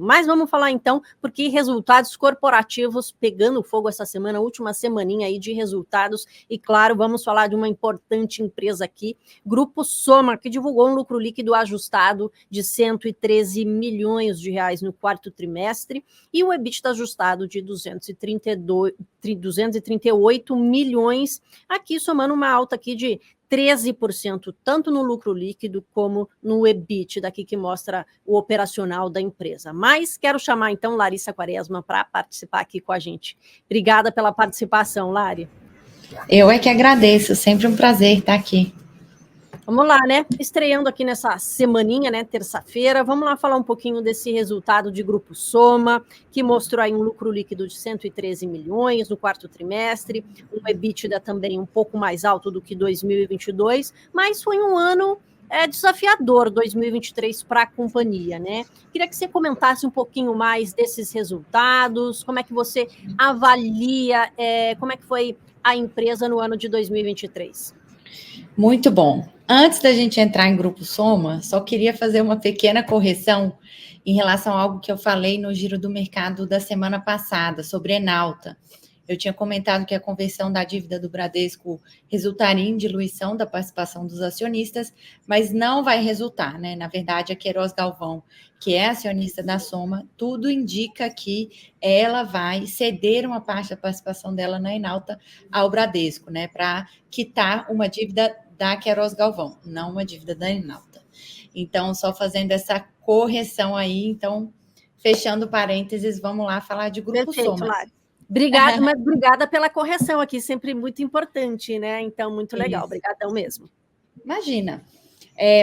Mas vamos falar então, porque resultados corporativos pegando fogo essa semana, última semaninha aí de resultados, e claro, vamos falar de uma importante empresa aqui, Grupo Soma, que divulgou um lucro líquido ajustado de 113 milhões de reais no quarto trimestre, e o EBITDA ajustado de 238 milhões, aqui somando uma alta aqui de 13%, tanto no lucro líquido como no EBIT, daqui que mostra o operacional da empresa. Mas quero chamar, então, Larissa Quaresma para participar aqui com a gente. Obrigada pela participação, Lari. Eu é que agradeço, sempre um prazer estar aqui. Vamos lá, né? Estreando aqui nessa semaninha, né? Terça-feira, vamos lá falar um pouquinho desse resultado de Grupo Soma, que mostrou aí um lucro líquido de 113 milhões no quarto trimestre, um EBITDA também um pouco mais alto do que 2022, mas foi um ano desafiador, 2023, para a companhia, né? Queria que você comentasse um pouquinho mais desses resultados, como é que você avalia, como é que foi a empresa no ano de 2023. Muito bom. Antes da gente entrar em Grupo Soma, só queria fazer uma pequena correção em relação a algo que eu falei no Giro do Mercado da semana passada, sobre Enauta. Eu tinha comentado que a conversão da dívida do Bradesco resultaria em diluição da participação dos acionistas, mas não vai resultar, né? Na verdade, a Queiroz Galvão, que é acionista da Soma, tudo indica que ela vai ceder uma parte da participação dela na Enauta ao Bradesco, né? Para quitar uma dívida da Queiroz Galvão, não uma dívida da Enauta. Então, só fazendo essa correção aí, então, fechando parênteses, vamos lá falar de Grupo Soma. Lari. Obrigada, mas obrigada pela correção aqui, sempre muito importante, né? Então, muito legal, obrigadão mesmo. Imagina.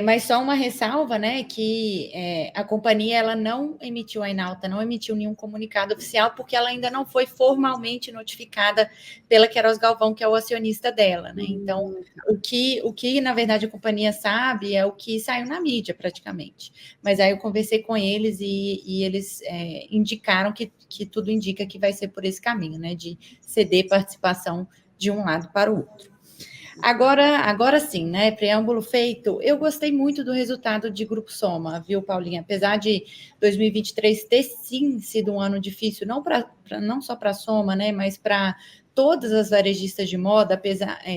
Mas só uma ressalva, né, que a companhia ela não emitiu, a Enauta não emitiu nenhum comunicado oficial, porque ela ainda não foi formalmente notificada pela Queiroz Galvão, que é o acionista dela, né? Então, o que na verdade a companhia sabe é o que saiu na mídia, praticamente. Mas aí eu conversei com eles e eles indicaram que tudo indica que vai ser por esse caminho, né, de ceder participação de um lado para o outro. Agora sim, né? Preâmbulo feito. Eu gostei muito do resultado de Grupo Soma, viu, Paulinha? Apesar de 2023 ter sim sido um ano difícil, não só para a Soma, né? Mas para todas as varejistas de moda,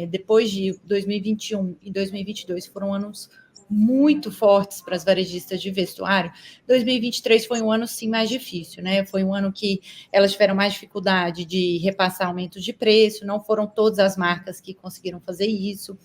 depois de 2021 e 2022 foram anos muito fortes para as varejistas de vestuário. 2023 foi um ano, sim, mais difícil, né? Foi um ano que elas tiveram mais dificuldade de repassar aumentos de preço, não foram todas as marcas que conseguiram fazer isso.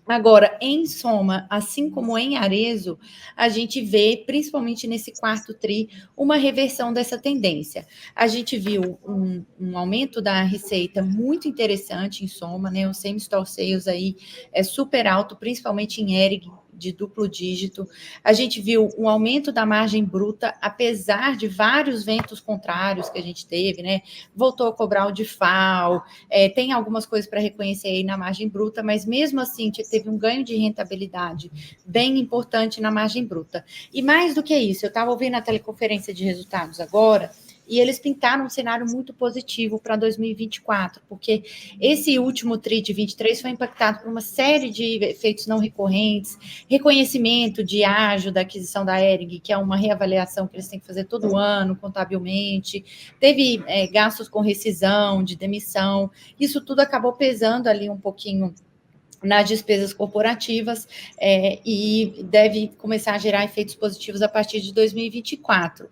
Agora, em Soma, assim como em Arezzo, a gente vê, principalmente nesse quarto tri, uma reversão dessa tendência. A gente viu um aumento da receita muito interessante em Soma, né? O same-store sales aí é super alto, principalmente em Hering, de duplo dígito. A gente viu um aumento da margem bruta, apesar de vários ventos contrários que a gente teve, né? Voltou a cobrar o DIFAL, tem algumas coisas para reconhecer aí na margem bruta, mas mesmo assim teve um ganho de rentabilidade bem importante na margem bruta. E mais do que isso, eu estava ouvindo a teleconferência de resultados agora, e eles pintaram um cenário muito positivo para 2024, porque esse último TRI de 23 foi impactado por uma série de efeitos não recorrentes, reconhecimento de ágio da aquisição da Hering, que é uma reavaliação que eles têm que fazer todo ano, contabilmente, teve gastos com rescisão, de demissão, isso tudo acabou pesando ali um pouquinho nas despesas corporativas e deve começar a gerar efeitos positivos a partir de 2024.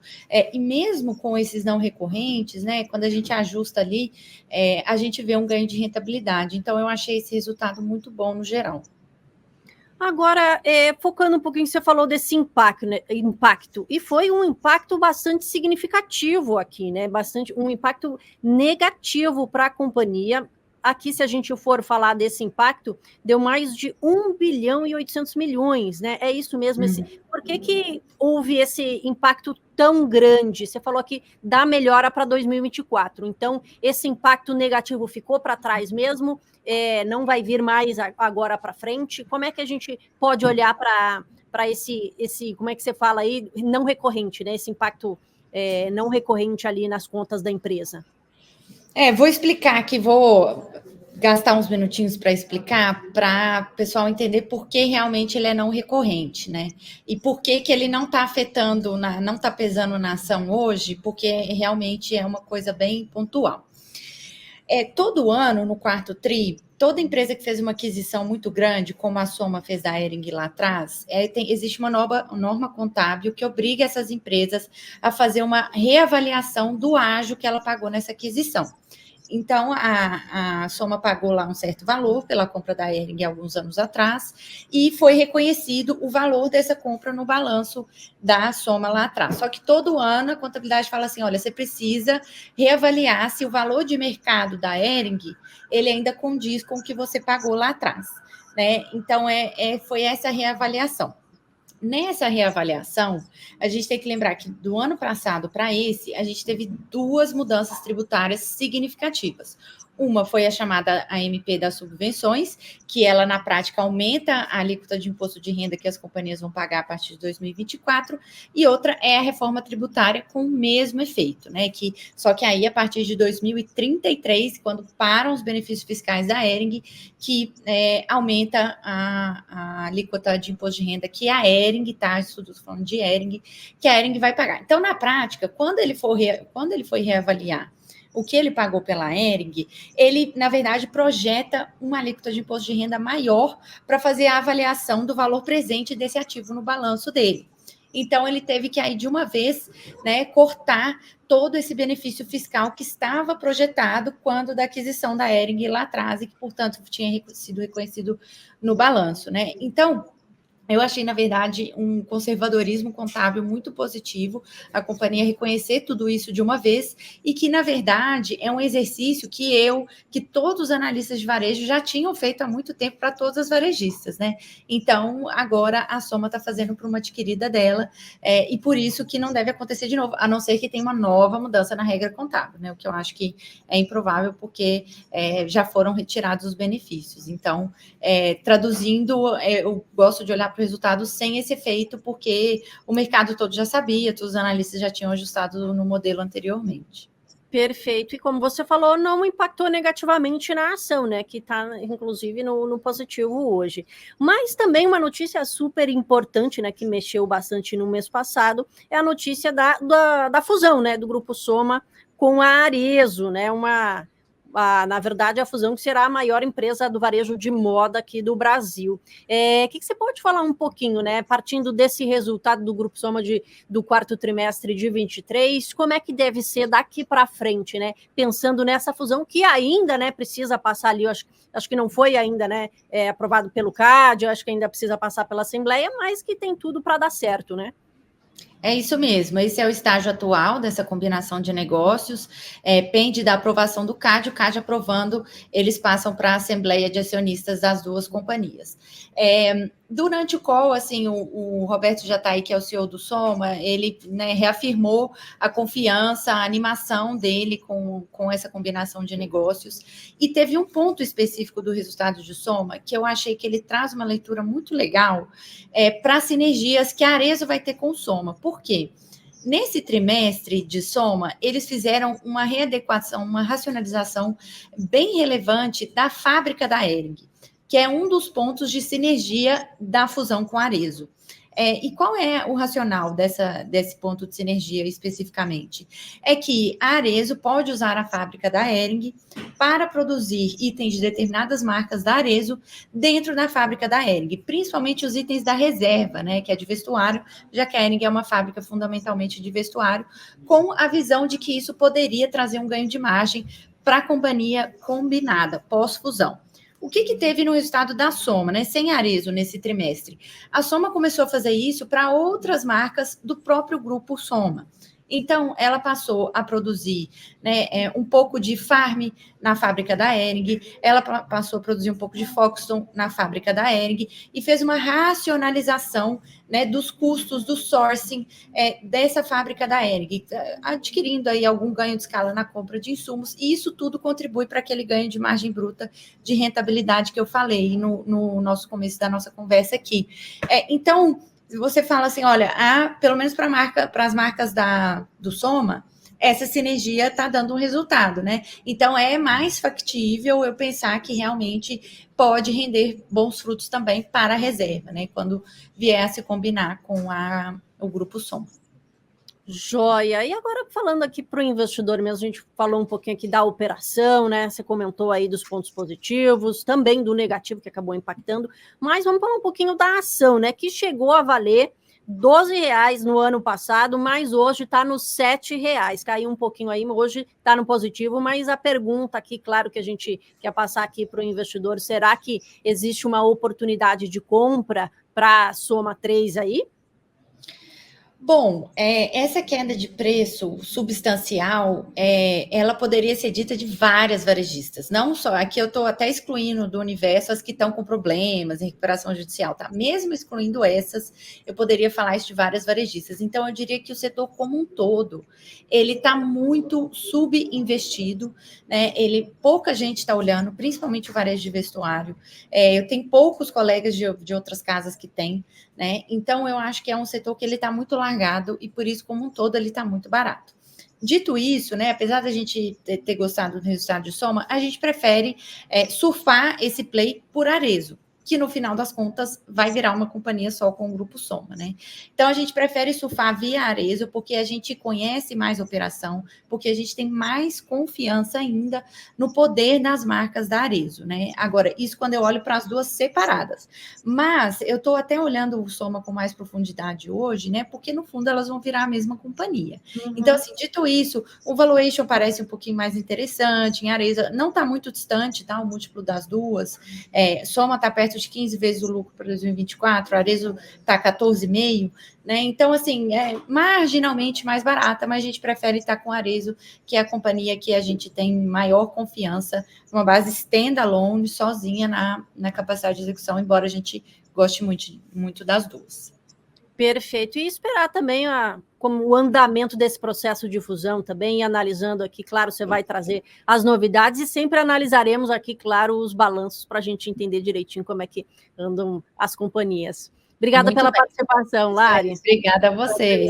E mesmo com esses não recorrentes, né, quando a gente ajusta ali, a gente vê um ganho de rentabilidade. Então, eu achei esse resultado muito bom no geral. Agora, focando um pouquinho, você falou desse impacto, né? E foi um impacto bastante significativo aqui, né? Um impacto negativo para a companhia. Aqui, se a gente for falar desse impacto, deu mais de 1 bilhão e 800 milhões, né? É isso mesmo. Por que houve esse impacto tão grande? Você falou aqui da melhora para 2024. Então, esse impacto negativo ficou para trás mesmo? Não vai vir mais agora para frente? Como é que a gente pode olhar para esse, como é que você fala aí, não recorrente, né? Esse impacto não recorrente ali nas contas da empresa? Vou explicar aqui, vou gastar uns minutinhos para explicar, para o pessoal entender por que realmente ele é não recorrente, né? E por que ele não está afetando, não está pesando na ação hoje, porque realmente é uma coisa bem pontual. Todo ano, no quarto TRI, toda empresa que fez uma aquisição muito grande, como a Soma fez da Hering lá atrás, existe uma norma contábil que obriga essas empresas a fazer uma reavaliação do ágio que ela pagou nessa aquisição. Então, a Soma pagou lá um certo valor pela compra da Hering alguns anos atrás e foi reconhecido o valor dessa compra no balanço da Soma lá atrás. Só que todo ano a contabilidade fala assim, olha, você precisa reavaliar se o valor de mercado da Hering, ele ainda condiz com o que você pagou lá atrás, né? Então, foi essa reavaliação. Nessa reavaliação, a gente tem que lembrar que do ano passado para esse, a gente teve 2 mudanças tributárias significativas. Uma foi a chamada AMP das subvenções, que ela, na prática, aumenta a alíquota de imposto de renda que as companhias vão pagar a partir de 2024, e outra é a reforma tributária com o mesmo efeito, né? Só que aí, a partir de 2033, quando param os benefícios fiscais da Hering, que aumenta a alíquota de imposto de renda que a Hering, tá? Estou falando de Hering, que a Hering vai pagar. Então, na prática, quando ele foi reavaliar o que ele pagou pela Hering, ele, na verdade, projeta uma alíquota de imposto de renda maior para fazer a avaliação do valor presente desse ativo no balanço dele. Então, ele teve que, aí, de uma vez, né, cortar todo esse benefício fiscal que estava projetado quando da aquisição da Hering lá atrás e que, portanto, tinha sido reconhecido no balanço, né? Então, eu achei, na verdade, um conservadorismo contábil muito positivo, a companhia reconhecer tudo isso de uma vez, e que, na verdade, é um exercício que todos os analistas de varejo já tinham feito há muito tempo para todas as varejistas, né? Então, agora a Soma está fazendo para uma adquirida dela, e por isso que não deve acontecer de novo, a não ser que tenha uma nova mudança na regra contábil, né? O que eu acho que é improvável, porque já foram retirados os benefícios. Então, traduzindo, eu gosto de olhar para o resultado sem esse efeito, porque o mercado todo já sabia, todos os analistas já tinham ajustado no modelo anteriormente. Perfeito. E como você falou, não impactou negativamente na ação, né? Que está, inclusive, no positivo hoje. Mas também uma notícia super importante, né? Que mexeu bastante no mês passado, é a notícia da fusão, né? Do Grupo Soma com a Arezzo, né? Na verdade, a fusão que será a maior empresa do varejo de moda aqui do Brasil. O que você pode falar um pouquinho, né? Partindo desse resultado do Grupo Soma do quarto trimestre de 23, como é que deve ser daqui para frente, né? Pensando nessa fusão que ainda, né, precisa passar ali, acho que não foi ainda, né, aprovado pelo CAD, acho que ainda precisa passar pela Assembleia, mas que tem tudo para dar certo, né? É isso mesmo, esse é o estágio atual dessa combinação de negócios, pende da aprovação do CAD, o CAD aprovando, eles passam para a Assembleia de Acionistas das duas companhias. Durante o call, assim, o Roberto Jatahy, que é o CEO do Soma, ele, né, reafirmou a confiança, a animação dele com essa combinação de negócios, e teve um ponto específico do resultado de Soma, que eu achei que ele traz uma leitura muito legal para sinergias que a Arezzo vai ter com o Soma. Por quê? Nesse trimestre de Soma, eles fizeram uma readequação, uma racionalização bem relevante da fábrica da Hering, que é um dos pontos de sinergia da fusão com a Arezzo. E qual é o racional desse ponto de sinergia especificamente? É que a Arezzo pode usar a fábrica da Hering para produzir itens de determinadas marcas da Arezzo dentro da fábrica da Hering, principalmente os itens da reserva, né, que é de vestuário, já que a Hering é uma fábrica fundamentalmente de vestuário, com a visão de que isso poderia trazer um ganho de margem para a companhia combinada, pós-fusão. O que teve no resultado da Soma, né? Sem Arezzo nesse trimestre? A Soma começou a fazer isso para outras marcas do próprio grupo Soma. Então, ela passou a produzir, né, um pouco de Farm na fábrica da Hering, ela passou a produzir um pouco de Foxton na fábrica da Hering e fez uma racionalização, né, dos custos do sourcing dessa fábrica da Hering, adquirindo aí algum ganho de escala na compra de insumos, e isso tudo contribui para aquele ganho de margem bruta de rentabilidade que eu falei no nosso começo da nossa conversa aqui. Então, você fala assim, olha, pelo menos para as marcas do Soma, essa sinergia está dando um resultado, né? Então, é mais factível eu pensar que realmente pode render bons frutos também para a reserva, né? Quando vier a se combinar com o Grupo Soma. Joia. E agora, falando aqui para o investidor mesmo, a gente falou um pouquinho aqui da operação, né? Você comentou aí dos pontos positivos, também do negativo que acabou impactando, mas vamos falar um pouquinho da ação, né? Que chegou a valer R$12 no ano passado, mas hoje está nos R$7. Caiu um pouquinho aí, hoje está no positivo, mas a pergunta aqui, claro que a gente quer passar aqui para o investidor, será que existe uma oportunidade de compra para a Soma 3 aí? Bom, essa queda de preço substancial, ela poderia ser dita de várias varejistas, não só, aqui eu estou até excluindo do universo as que estão com problemas em recuperação judicial, tá? Mesmo excluindo essas, eu poderia falar isso de várias varejistas. Então, eu diria que o setor como um todo, ele está muito subinvestido, né? Pouca gente está olhando, principalmente o varejo de vestuário. Eu tenho poucos colegas de outras casas que têm, né? Então, eu acho que é um setor que ele está muito largado e, por isso, como um todo, ele está muito barato. Dito isso, né, apesar da gente ter gostado do resultado de Soma, a gente prefere surfar esse play por Arezzo, que no final das contas vai virar uma companhia só com o Grupo Soma, né? Então a gente prefere surfar via Arezzo porque a gente conhece mais a operação, porque a gente tem mais confiança ainda no poder das marcas da Arezzo, né? Agora, isso quando eu olho para as duas separadas. Mas eu estou até olhando o Soma com mais profundidade hoje, né? Porque no fundo elas vão virar a mesma companhia. Uhum. Então, assim, dito isso, o valuation parece um pouquinho mais interessante, em Arezzo não está muito distante, tá? O múltiplo das duas. Soma está perto de 15 vezes o lucro para 2024, Arezzo está 14,5, né? Então, assim, marginalmente mais barata, mas a gente prefere estar com Arezzo, que é a companhia que a gente tem maior confiança, uma base standalone, sozinha na capacidade de execução, embora a gente goste muito das duas. Perfeito. E esperar também como o andamento desse processo de fusão também, analisando aqui, claro, você vai trazer as novidades e sempre analisaremos aqui, claro, os balanços para a gente entender direitinho como é que andam as companhias. Obrigada pela participação, Lari. Obrigada a você.